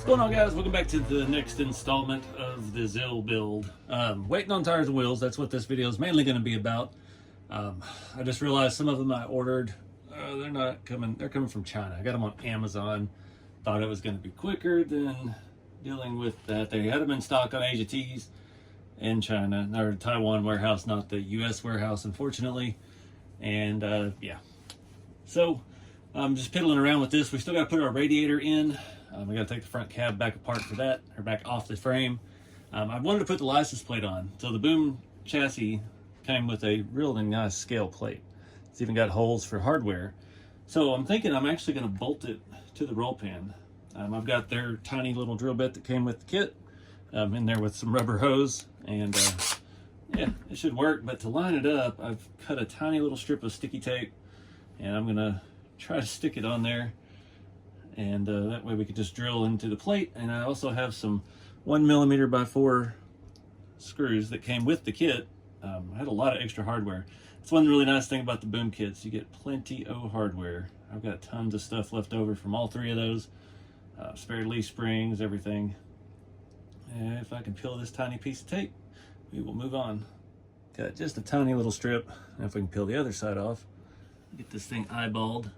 going on, guys? Welcome back to the next installment of the ZIL build. Waiting on tires and wheels. That's what this video is mainly going to be about. I just realized some of them I ordered, they're not coming. They're coming from China. I got them on Amazon. Thought it was going to be quicker than dealing with that. They had them in stock on Asia Tees in China, or Taiwan warehouse, not the US warehouse, unfortunately. And yeah, so I'm just piddling around with this. We still got to put our radiator in. We got to take the front cab back apart for that, or back off the frame. I wanted to put the license plate on. So the boom chassis came with a really nice scale plate. It's even got holes for hardware. So I'm thinking I'm actually going to bolt it to the roll pan. I've got their tiny little drill bit that came with the kit in there with some rubber hose, and yeah, it should work. But to line it up, I've cut a tiny little strip of sticky tape, and I'm going to try to stick it on there. And that way we could just drill into the plate. And I also have some 1mm by 4 screws that came with the kit. I had a lot of extra hardware. That's one really nice thing about the boom kits. You get plenty of hardware. I've got tons of stuff left over from all 3 of those. Spare leaf springs, everything. And if I can peel this tiny piece of tape, we will move on. Got just a tiny little strip. And if we can peel the other side off, get this thing eyeballed.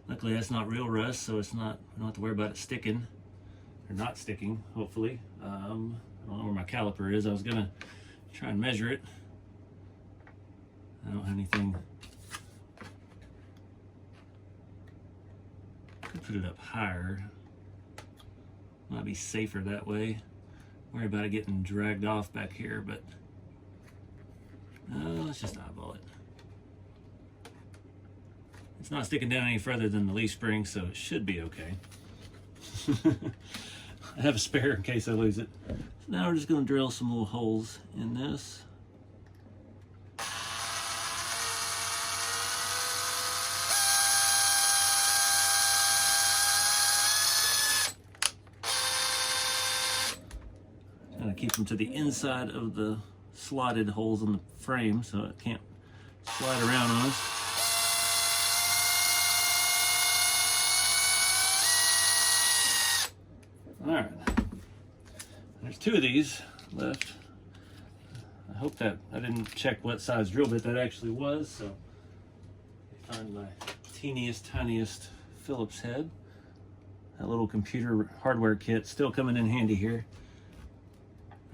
Luckily that's not real rust, so it's not, I don't have to worry about it sticking, or not sticking, hopefully. I don't know where my caliper is. I was gonna try and measure it. I don't have anything. Could put it up higher. Might be safer that way. Worry about it getting dragged off back here, but let's just eyeball it. It's not sticking down any further than the leaf spring, so it should be okay. I have a spare in case I lose it. So now we're just going to drill some little holes in this. Trying to keep them to the inside of the slotted holes in the frame so it can't slide around on us. All right, there's 2 of these left. I hope that I didn't check what size drill bit that actually was, so I find my tiniest Phillips head. That little computer hardware kit still coming in handy here.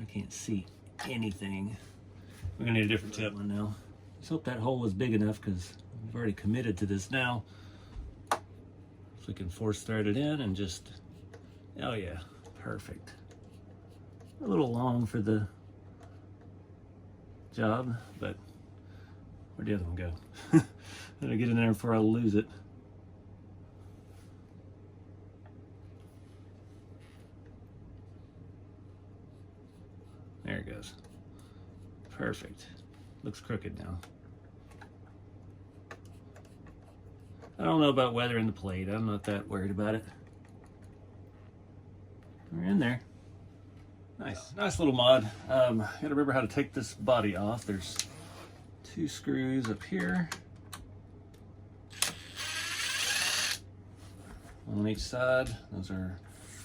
I can't see anything. We're gonna need a different tip one now. Just hope that hole was big enough because we've already committed to this now. If we can force thread it in and just, oh yeah, perfect. A little long for the job, but where'd the other one go? Gotta get in there before I lose it. There it goes. Perfect. Looks crooked now. I don't know about weathering the plate. I'm not that worried about it. We're in there. Nice little mod. Gotta remember how to take this body off. There's 2 screws up here, one on each side. Those are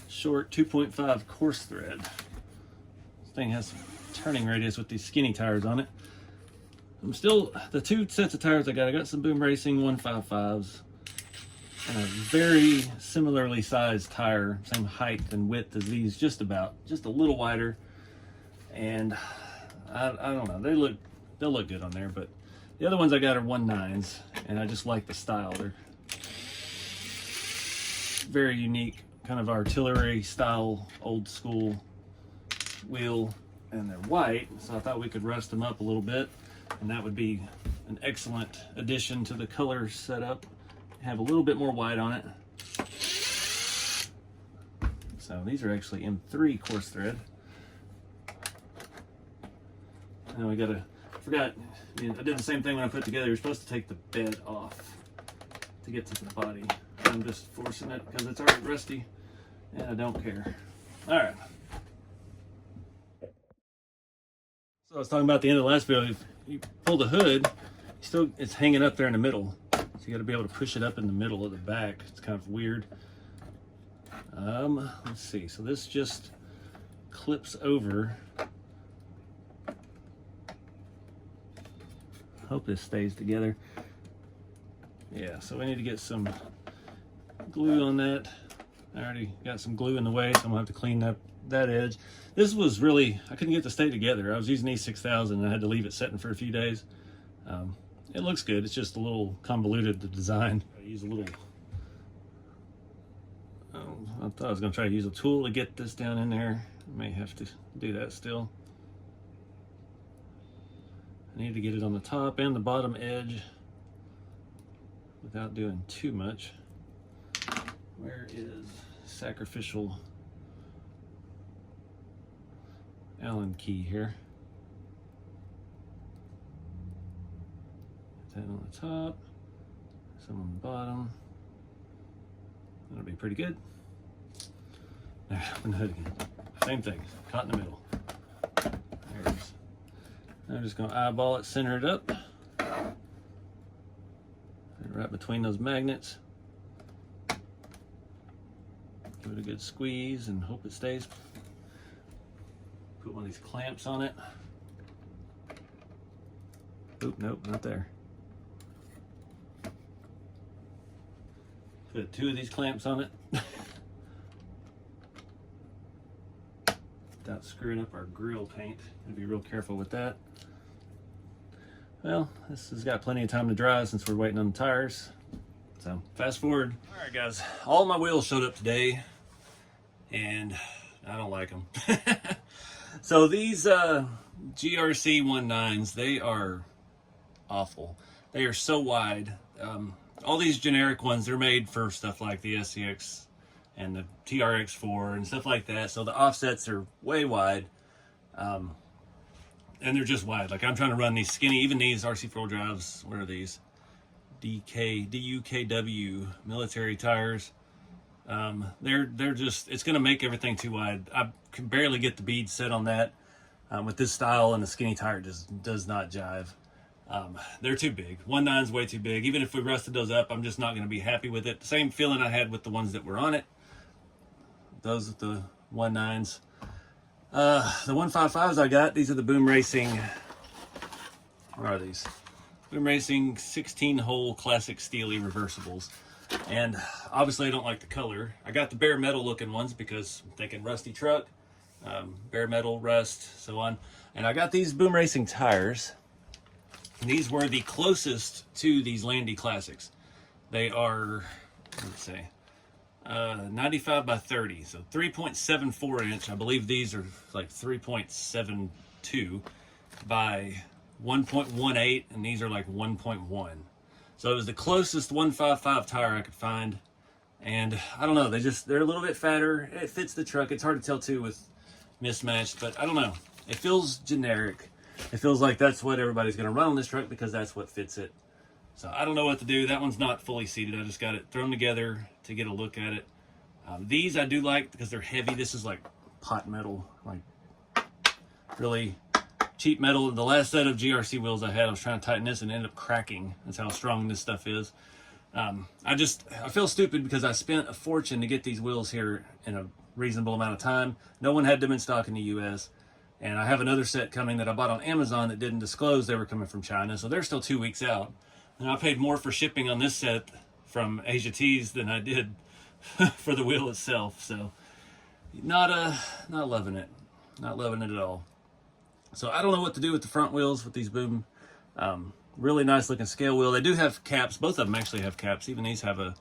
short 2.5 coarse thread. This thing has some turning radius with these skinny tires on it. I'm still, the 2 sets of tires I got some Boom Racing 155s. And a very similarly sized tire, same height and width as these, just a little wider. And I don't know, they'll look good on there, but the other ones I got are 1.9s, and I just like the style. They're very unique, kind of artillery style, old school wheel, and they're white, so I thought we could rust them up a little bit, and that would be an excellent addition to the color setup. Have a little bit more white on it. So these are actually M3 coarse thread. And we gotta, I did the same thing when I put it together. You're supposed to take the bed off to get to the body. I'm just forcing it because it's already rusty and I don't care. All right. So I was talking about the end of the last video. If you pull the hood, it's hanging up there in the middle. So you got to be able to push it up in the middle of the back. It's kind of weird. Let's see, so this just clips over. Hope this stays together. Yeah, so we need to get some glue on that. I already got some glue in the way, so I'm gonna have to clean up that edge. This was really, I couldn't get to stay together. I was using E6000 and I had to leave it setting for a few days. It looks good, it's just a little convoluted, the design. I use a little, I thought I was gonna try to use a tool to get this down in there. I may have to do that still. I need to get it on the top and the bottom edge without doing too much. Where is sacrificial Allen key here? Put that on the top, some on the bottom. That'll be pretty good. There, open the hood again. Same thing, caught in the middle. There it is. I'm just gonna eyeball it, center it up. Right between those magnets. Give it a good squeeze and hope it stays. Put one of these clamps on it. Oop, nope, not there. Put 2 of these clamps on it. Without screwing up our grill paint. Gotta be real careful with that. Well, this has got plenty of time to dry since we're waiting on the tires. So fast forward. All right, guys, all my wheels showed up today and I don't like them. So these GRC19s, they are awful. They are so wide. All these generic ones, they're made for stuff like the SCX and the TRX4 and stuff like that. So the offsets are way wide. And they're just wide. Like I'm trying to run these skinny, even these RC4 drives, what are these? DUKW military tires. They're just, it's gonna make everything too wide. I can barely get the bead set on that. With this style, and the skinny tire just does not jive. They're too big. 19's way too big. Even if we rusted those up, I'm just not gonna be happy with it. The same feeling I had with the ones that were on it. Those with the 19's. The 155s I got, these are the Boom Racing, where are these? Boom Racing 16-hole classic steely reversibles. And obviously I don't like the color. I got the bare metal looking ones because I'm thinking rusty truck, bare metal, rust, so on. And I got these Boom Racing tires. And these were the closest to these Landy Classics. They are, let's say, 95 by 30, so 3.74 inch. I believe these are like 3.72 by 1.18, and these are like 1.1. So it was the closest 155 tire I could find, and I don't know, they're a little bit fatter. It fits the truck. It's hard to tell too with mismatched, but I don't know. It feels generic. It feels like that's what everybody's gonna run on this truck because that's what fits it. So I don't know what to do. That one's not fully seated. I just got it thrown together to get a look at it. These I do like because they're heavy. This is like pot metal, like really cheap metal. The last set of GRC wheels I had, I was trying to tighten this and ended up cracking. That's how strong this stuff is. I feel stupid because I spent a fortune to get these wheels here in a reasonable amount of time. No one had them in stock in the US. And I have another set coming that I bought on Amazon that didn't disclose they were coming from China. So they're still 2 weeks out. And I paid more for shipping on this set from Asia Tees than I did for the wheel itself. So not loving it. Not loving it at all. So I don't know what to do with the front wheels with these Boom. Really nice looking scale wheel. They do have caps. Both of them actually have caps. Even these have a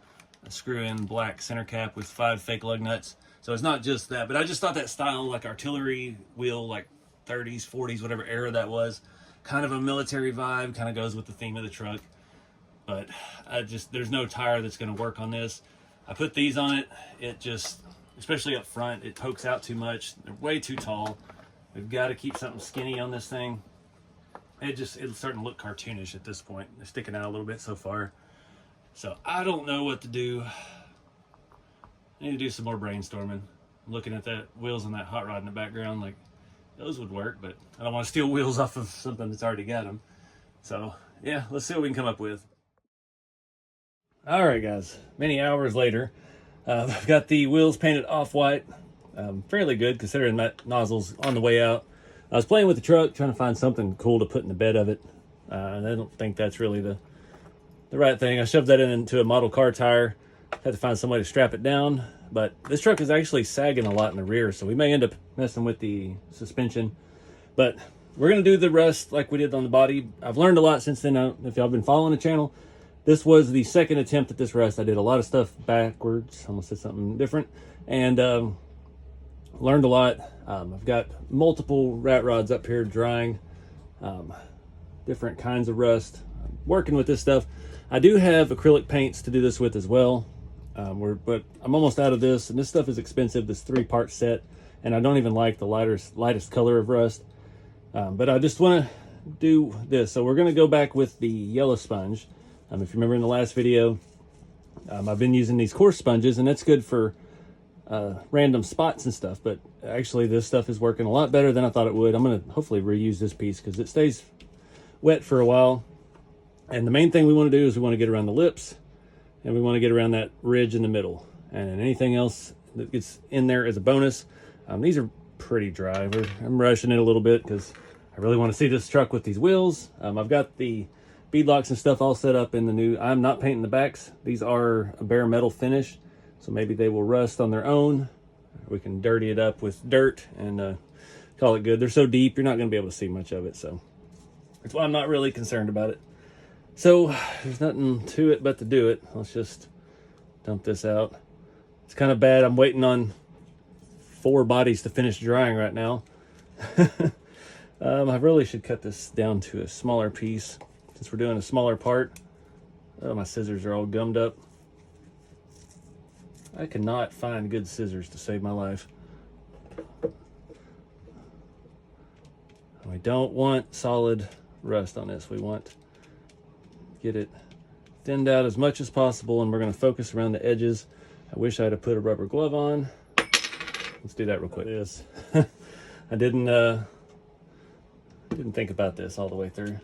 screw-in black center cap with 5 fake lug nuts. So it's not just that, but I just thought that style, like artillery wheel, like 30s, 40s, whatever era that was, kind of a military vibe, kind of goes with the theme of the truck. But there's no tire that's going to work on this. I put these on it. It just, especially up front, it pokes out too much. They're way too tall. We've got to keep something skinny on this thing. It's starting to look cartoonish at this point. They're sticking out a little bit so far. So I don't know what to do. I need to do some more brainstorming. I'm looking at that wheels on that hot rod in the background, like those would work, but I don't want to steal wheels off of something that's already got them. So yeah, let's see what we can come up with. All right, guys, many hours later, I've got the wheels painted off-white. Fairly good considering that nozzle's on the way out. I was playing with the truck trying to find something cool to put in the bed of it. And I don't think that's really the right thing. I shoved that into a model car tire. Had to find some way to strap it down. But this truck is actually sagging a lot in the rear, so we may end up messing with the suspension. But we're going to do the rust like we did on the body. I've learned a lot since then. If y'all been following the channel, this was the second attempt at this rust. I did a lot of stuff backwards. Almost said something different. And learned a lot. I've got multiple rat rods up here drying. Different kinds of rust. I'm working with this stuff. I do have acrylic paints to do this with as well. But I'm almost out of this, and this stuff is expensive, this 3-part set, and I don't even like the lightest color of rust. But I just want to do this. So we're going to go back with the yellow sponge. If you remember in the last video, I've been using these coarse sponges, and that's good for random spots and stuff, but actually this stuff is working a lot better than I thought it would. I'm going to hopefully reuse this piece because it stays wet for a while. And the main thing we want to do is we want to get around the lips, and we want to get around that ridge in the middle, and anything else that gets in there is a bonus. These are pretty dry. I'm rushing it a little bit because I really want to see this truck with these wheels. I've got the beadlocks and stuff all set up in the new. I'm not painting the backs. These are a bare metal finish, so maybe they will rust on their own. We can dirty it up with dirt and call it good. They're so deep, you're not going to be able to see much of it, so that's why I'm not really concerned about it. So there's nothing to it but to do it. Let's just dump this out. It's kind of bad. I'm waiting on 4 bodies to finish drying right now. I really should cut this down to a smaller piece since we're doing a smaller part. Oh, my scissors are all gummed up. I cannot find good scissors to save my life. We don't want solid rust on this. We want to get it thinned out as much as possible, and we're going to focus around the edges. I wish I'd have put a rubber glove on. Let's do that real quick. This I didn't think about this all the way through.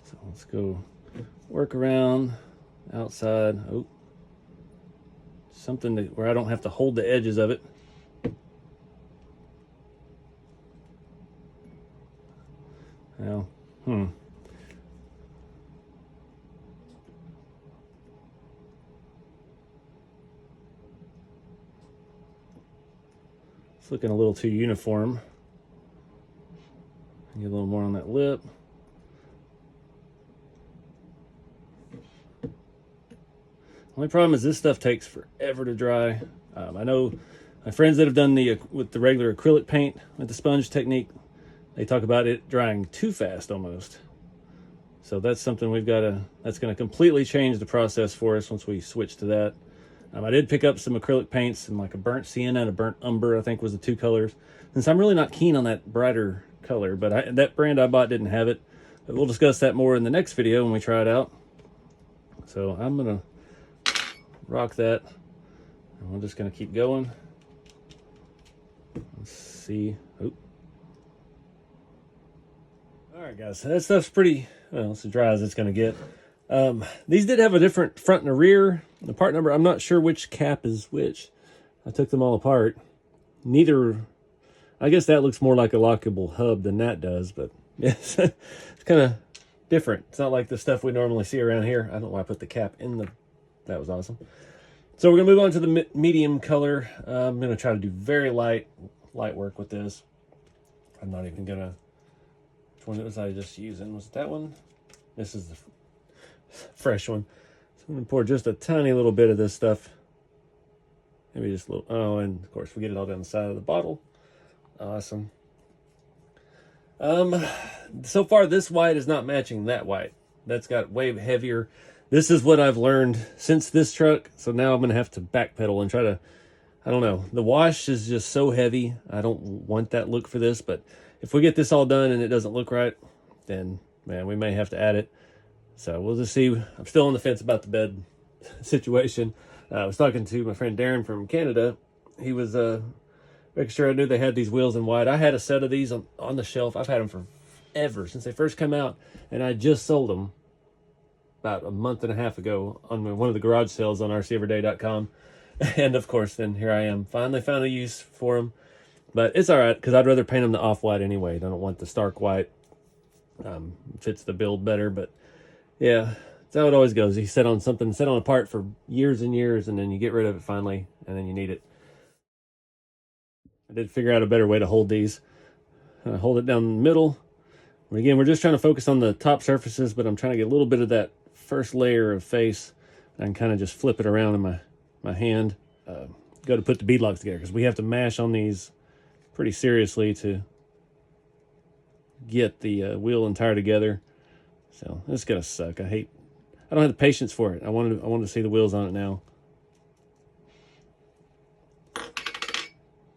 So let's go work around outside. Oh, something where I don't have to hold the edges of it. Now, it's looking a little too uniform. Get a little more on that lip. Only problem is this stuff takes forever to dry. I know my friends that have done with the regular acrylic paint with the sponge technique, they talk about it drying too fast almost. So that's something that's going to completely change the process for us once we switch to that. I did pick up some acrylic paints, and like a burnt sienna and a burnt umber, I think was the 2 colors. Since I'm really not keen on that brighter color, but that brand I bought didn't have it. But we'll discuss that more in the next video when we try it out. So I'm going to rock that. And we're just going to keep going. Let's see. Oop. All right, guys. So that stuff's pretty, well, it's as dry as it's going to get. These did have a different front and a rear. The part number, I'm not sure which cap is which. I took them all apart. Neither, I guess that looks more like a lockable hub than that does, but yes, it's kind of different. It's not like the stuff we normally see around here. I don't know why I put the cap in that was awesome. So we're going to move on to the medium color. I'm going to try to do very light work with this. I'm not even going to, which one was I just using? Was it that one? This is the fresh one. So I'm going to pour just a tiny little bit of this stuff. Maybe just a little. Oh, and of course we get it all down the side of the bottle. Awesome. So far this white is not matching that white. That's got way heavier. This is what I've learned since this truck. So now I'm going to have to backpedal and try to, I don't know. The wash is just so heavy. I don't want that look for this, but if we get this all done and it doesn't look right, then man, we may have to add it. So we'll just see. I'm still on the fence about the bed situation. I was talking to my friend Darren from Canada. He was making sure I knew they had these wheels in white. I had a set of these on the shelf. I've had them for ever, since they first came out, and I just sold them about a month and a half ago on one of the garage sales on rceveryday.com. And of course, then here I am, finally found a use for them. But it's all right, because I'd rather paint them the off-white anyway. I don't want the stark white. Fits the build better, but yeah, that's how it always goes. You set on something, set on a part for years and years, and then you get rid of it finally, and then you need it. I did figure out a better way to hold these. Hold it down the middle. Again, we're just trying to focus on the top surfaces, but I'm trying to get a little bit of that first layer of face. I can kind of just flip it around in my hand. Go to put the beadlocks together, because we have to mash on these pretty seriously to get the wheel and tire together. So this is gonna suck. I don't have the patience for it. I wanted to see the wheels on it now.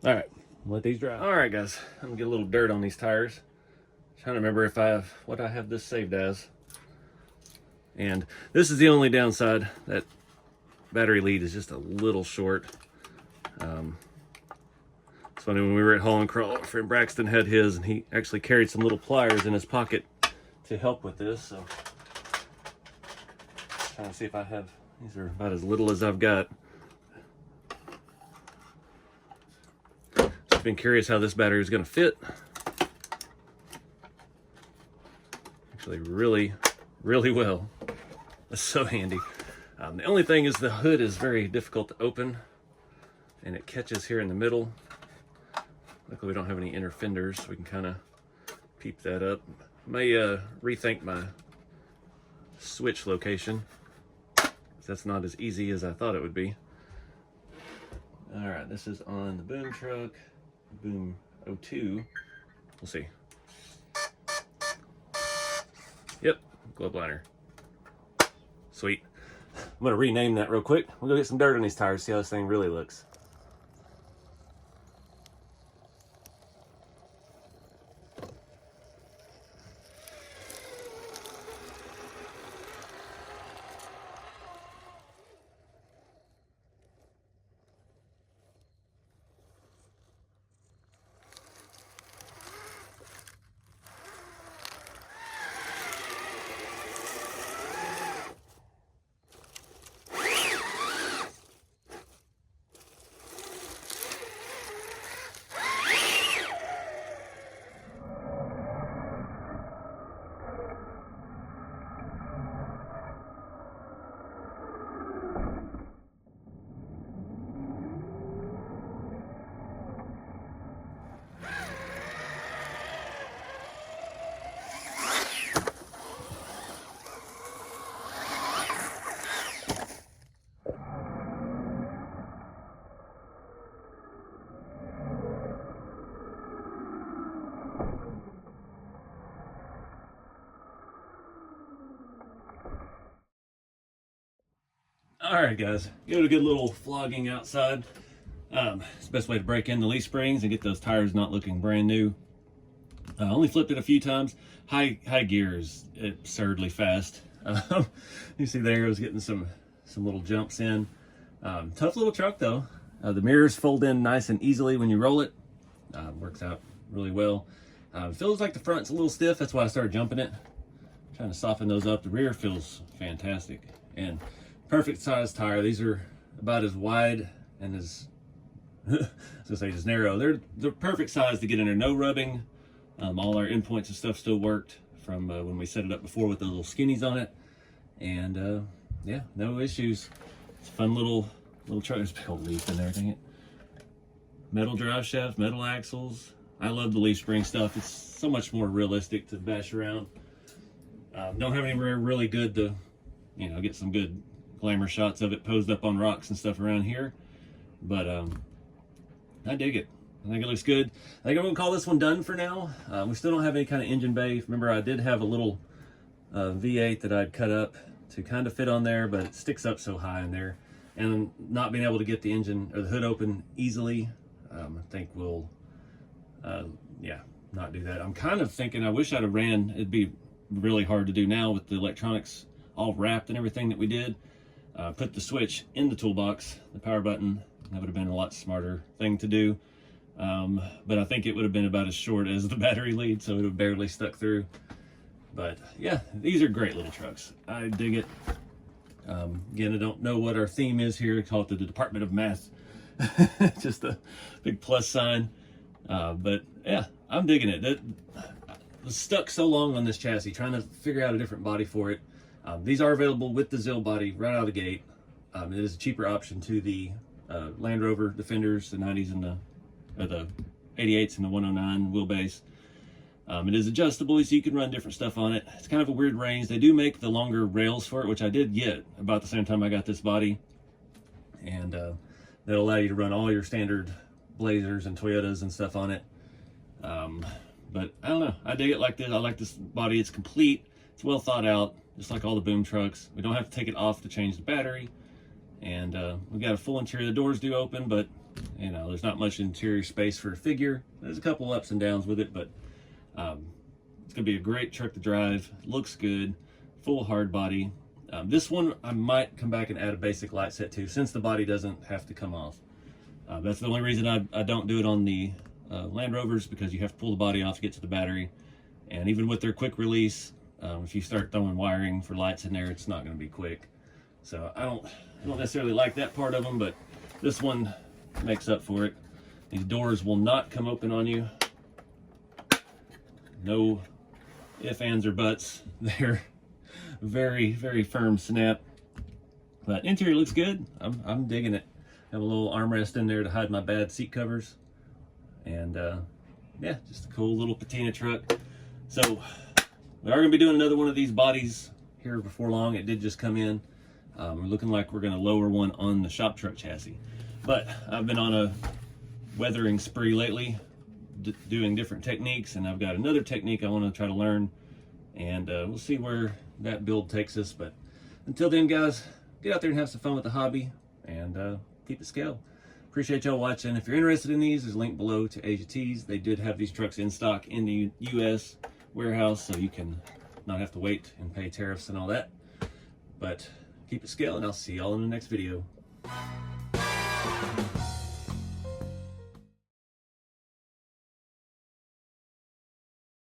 All right, let these dry. All right, guys, I'm gonna get a little dirt on these tires. Trying to remember if I have what I have this saved as. And this is the only downside, that battery lead is just a little short. It's funny, when we were at Haul and Crawl, our friend Braxton had his, and he actually carried some little pliers in his pocket to help with this. So trying to see if I have, these are about as little as I've got. Just been curious how this battery is going to fit. Actually really, really well. That's so handy. The only thing is the hood is very difficult to open, and it catches here in the middle. Luckily we don't have any inner fenders, so we can kind of peep that up. May rethink my switch location. That's not as easy as I thought it would be. All right, this is on the boom truck, Boom 02. We'll see. Yep, glove liner. Sweet. I'm gonna rename that real quick. We'll go get some dirt on these tires, see how this thing really looks. All right, guys, give it a good little flogging outside. It's the best way to break in the leaf springs and get those tires not looking brand new. I only flipped it a few times. High gear is absurdly fast. You see there, I was getting some little jumps in. Tough little truck though. The mirrors fold in nice and easily when you roll it. Works out really well. Feels like the front's a little stiff. That's why I started jumping it. Trying to soften those up. The rear feels fantastic. And perfect size tire. These are about as wide and as I was gonna say as narrow. They're perfect size to get in there. No rubbing. All our endpoints and stuff still worked from when we set it up before with the little skinnies on it. And yeah, no issues. It's a fun little truck. There's a big old leaf in there, dang it. Metal drive shafts, metal axles. I love the leaf spring stuff. It's so much more realistic to bash around. Don't have anywhere really good to, get some good glamour shots of it posed up on rocks and stuff around here, but I dig it. I think it looks good. I think I'm gonna call this one done for now. We still don't have any kind of engine bay. Remember, I did have a little V8 that I'd cut up to kind of fit on there, but it sticks up so high in there, and not being able to get the engine or the hood open easily, I think we'll not do that. I'm kind of thinking I wish I'd have ran. It'd be really hard to do now with the electronics all wrapped and everything that we did. Put the switch in the toolbox, the power button. That would have been a lot smarter thing to do. But I think it would have been about as short as the battery lead, so it would have barely stuck through. But yeah, these are great little trucks. I dig it. Again, I don't know what our theme is here. I call it the Department of Math. Just a big plus sign. But yeah, I'm digging it. I was stuck so long on this chassis trying to figure out a different body for it. These are available with the ZIL body right out of the gate. It is a cheaper option to the Land Rover Defenders, the 90s and the 88s and the 109 wheelbase. It is adjustable, so you can run different stuff on it. It's kind of a weird range. They do make the longer rails for it, which I did get about the same time I got this body. And that'll allow you to run all your standard Blazers and Toyotas and stuff on it. But I don't know. I dig it like this. I like this body. It's complete. It's well thought out, just like all the boom trucks. We don't have to take it off to change the battery. And we got a full interior. The doors do open, but you know, there's not much interior space for a figure. There's a couple ups and downs with it, but it's gonna be a great truck to drive. Looks good, full hard body. This one I might come back and add a basic light set to, since the body doesn't have to come off. That's the only reason I don't do it on the Land Rovers, because you have to pull the body off to get to the battery. And even with their quick release, if you start throwing wiring for lights in there, it's not going to be quick. So I don't necessarily like that part of them, but this one makes up for it. These doors will not come open on you. No ifs, ands, or buts. They're very, very firm snap. But interior looks good. I'm digging it. Have a little armrest in there to hide my bad seat covers. And yeah, just a cool little patina truck. So we are going to be doing another one of these bodies here before long. It did just come in. We're looking like we're going to lower one on the shop truck chassis. But I've been on a weathering spree lately, doing different techniques, and I've got another technique I want to try to learn, and we'll see where that build takes us. But until then, guys, get out there and have some fun with the hobby, and keep it scale. Appreciate y'all watching. If you're interested in these, there's a link below to Asia Tees. They did have these trucks in stock in the US warehouse, so you can not have to wait and pay tariffs and all that. But keep it scale, and I'll see y'all in the next video.